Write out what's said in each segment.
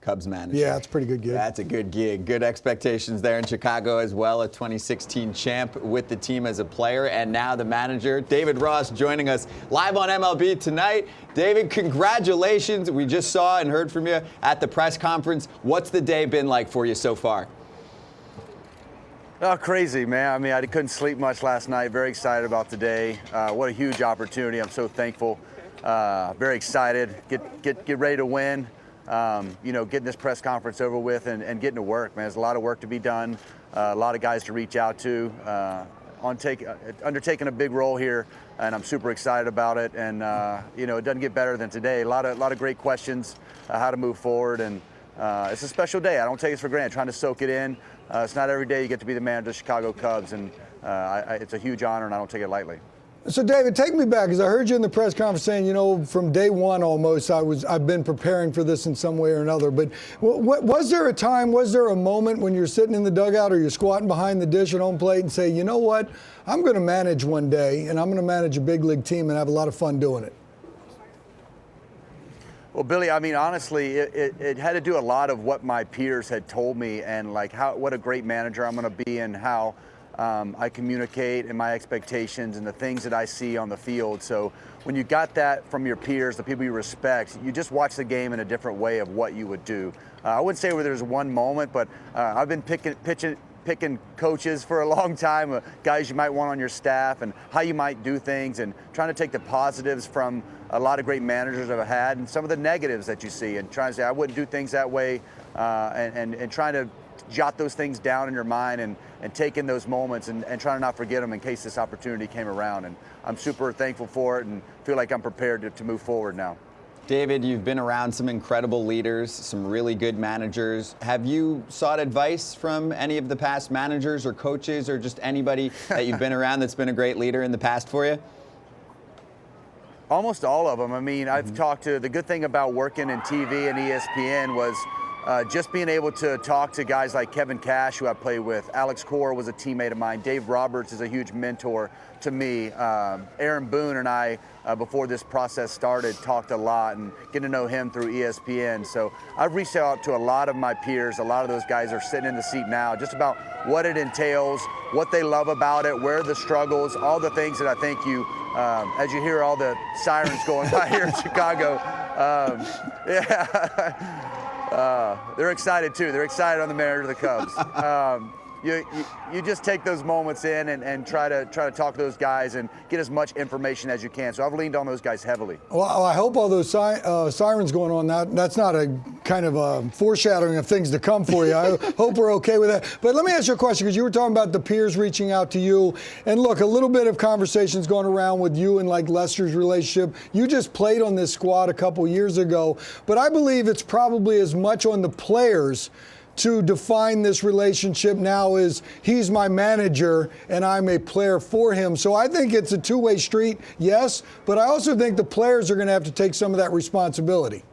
Cubs manager. Yeah, it's a pretty good gig. That's a good gig. Good expectations there in Chicago as well. A 2016 champ with the team as a player, and now the manager. David Ross joining us live on MLB Tonight. David, congratulations. We just saw and heard from you at the press conference. What's the day been like for you so far? Oh, crazy, man. I mean, I couldn't sleep much last night. Very excited about today. What a huge opportunity. I'm so thankful. Very excited. Get ready to win. Getting this press conference over with and getting to work, man. There's a lot of work to be done. A lot of guys to reach out to. Undertaking a big role here, and I'm super excited about it. And it doesn't get better than today. A lot of great questions, how to move forward, and it's a special day. I don't take it for granted. Trying to soak it in. It's not every day you get to be the manager of the Chicago Cubs, and it's a huge honor, and I don't take it lightly. So, David, take me back, because I heard you in the press conference saying, from day one almost, I've been preparing for this in some way or another. But was there a time, was there a moment when you're sitting in the dugout or you're squatting behind the dish at home plate and say, you know what, I'm going to manage one day, and I'm going to manage a big league team and have a lot of fun doing it? Well, Billy, I mean, honestly, it had to do a lot of what my peers had told me, and what a great manager I'm going to be, and how I communicate and my expectations and the things that I see on the field. So when you got that from your peers, the people you respect, you just watch the game in a different way of what you would do. I wouldn't say where there's one moment, but I've been picking coaches for a long time, guys you might want on your staff, and how you might do things, and trying to take the positives from a lot of great managers I've had and some of the negatives that you see, and trying to say I wouldn't do things that way, and trying to jot those things down in your mind and take in those moments and try to not forget them in case this opportunity came around. And I'm super thankful for it and feel like I'm prepared to move forward now. David, you've been around some incredible leaders, some really good managers. Have you sought advice from any of the past managers or coaches or just anybody that you've been around that's been a great leader in the past for you? Almost all of them. I mean, I've talked to, the good thing about working in TV and ESPN was just being able to talk to guys like Kevin Cash, who I played with. Alex Cora was a teammate of mine. Dave Roberts is a huge mentor to me. Aaron Boone and I, before this process started, talked a lot, and getting to know him through ESPN. So I've reached out to a lot of my peers. A lot of those guys are sitting in the seat now, just about what it entails, what they love about it, where are the struggles, all the things that I think you, as you hear all the sirens going by here in Chicago, they're excited too. They're excited on the manager of the Cubs. You just take those moments in and try to talk to those guys and get as much information as you can. So I've leaned on those guys heavily. Well, I hope all those sirens going on, that's not a kind of a foreshadowing of things to come for you. I hope we're okay with that. But let me ask you a question, because you were talking about the peers reaching out to you. And look, a little bit of conversations going around with you and like Lester's relationship. You just played on this squad a couple years ago. But I believe it's probably as much on the players to define this relationship now as he's my manager and I'm a player for him. So I think it's a two-way street, yes, but I also think the players are going to have to take some of that responsibility.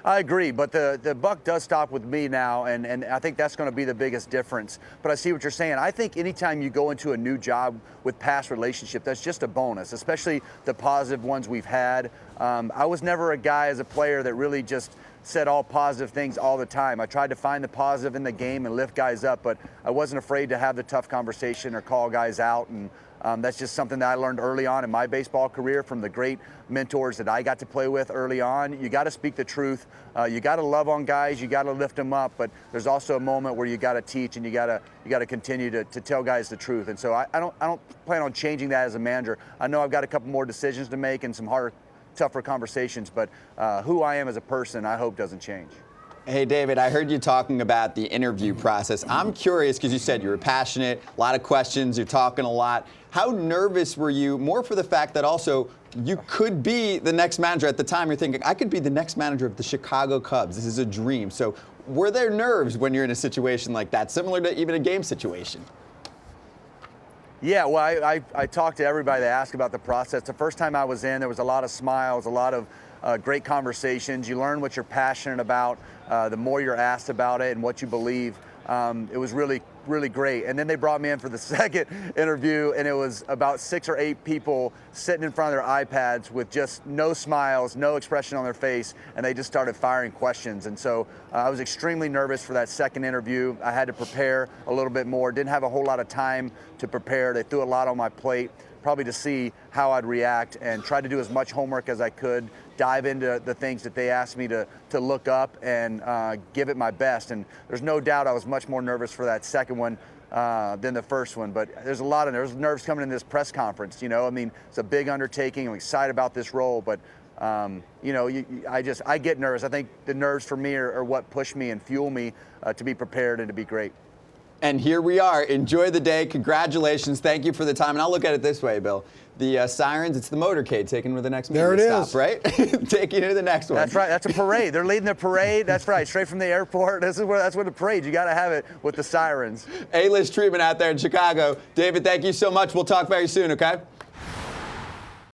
I agree, but the buck does stop with me now, and I think that's going to be the biggest difference. But I see what you're saying. I think anytime you go into a new job with past relationship, that's just a bonus, especially the positive ones we've had. I was never a guy as a player that really just said all positive things all the time. I tried to find the positive in the game and lift guys up, but I wasn't afraid to have the tough conversation or call guys out. And that's just something that I learned early on in my baseball career from the great mentors that I got to play with early on. You got to speak the truth. You got to love on guys. You got to lift them up. But there's also a moment where you got to teach and you got to continue to tell guys the truth. And so I don't plan on changing that as a manager. I know I've got a couple more decisions to make and some harder, tougher conversations, but who I am as a person, I hope doesn't change. Hey, David, I heard you talking about the interview process. I'm curious, because you said you were passionate, a lot of questions, you're talking a lot. How nervous were you, more for the fact that also you could be the next manager at the time? You're thinking, I could be the next manager of the Chicago Cubs. This is a dream. So were there nerves when you're in a situation like that, similar to even a game situation? Yeah, well, I talked to everybody that asked about the process. The first time I was in, there was a lot of smiles, a lot of great conversations. You learn what you're passionate about, the more you're asked about it and what you believe. It was really really great. And then they brought me in for the second interview, and it was about 6 or 8 people sitting in front of their iPads with just no smiles, no expression on their face, and they just started firing questions. And so I was extremely nervous for that second interview. I had to prepare a little bit more, didn't have a whole lot of time to prepare. They threw a lot on my plate, probably to see how I'd react, and tried to do as much homework as I could, dive into the things that they asked me to look up and give it my best. And there's no doubt I was much more nervous for that second one than the first one. But there's nerves coming in this press conference. You know, I mean, it's a big undertaking. I'm excited about this role, but you know, I get nervous. I think the nerves for me are what push me and fuel me to be prepared and to be great. And here we are. Enjoy the day. Congratulations. Thank you for the time. And I'll look at it this way, Bill. The Sirens, it's the motorcade taking you to the next There media it stop, is. right? Taking you to the next one. That's right. That's a parade. They're leading the parade. That's right. Straight from the airport. That's where the parade. You got to have it with the Sirens. A-list treatment out there in Chicago. David, thank you so much. We'll talk very soon, okay?